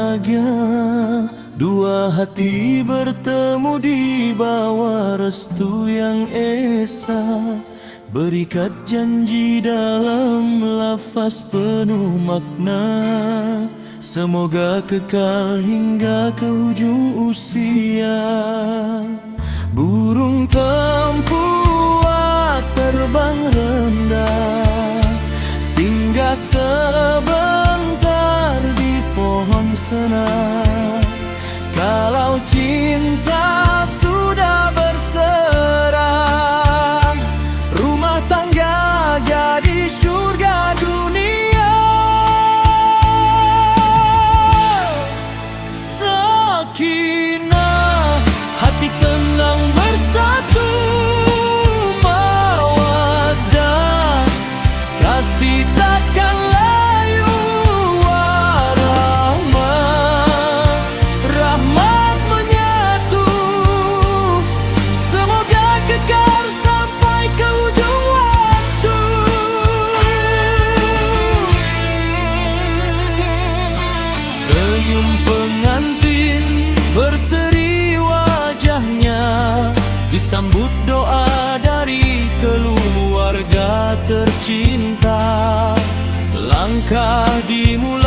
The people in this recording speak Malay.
bahagia, dua hati bertemu di bawah restu yang esa, berikat janji dalam lafaz penuh makna. Semoga kekal hingga ke ujung usia. Burung tempuak terbang rendah, singgah sebentar di pohon senang. Kalau cinta sudah berserah, rumah tangga jadi syurga dunia. Sakinah, hati tenang bersatu, mawaddah, kasih takkan layu, warahmah, rahmat menyatu. Semoga kekal sampai ke ujung waktu. Senyum pengantin berseri wajahnya, disambut doa dari keluarga tercinta. Langkah dimulai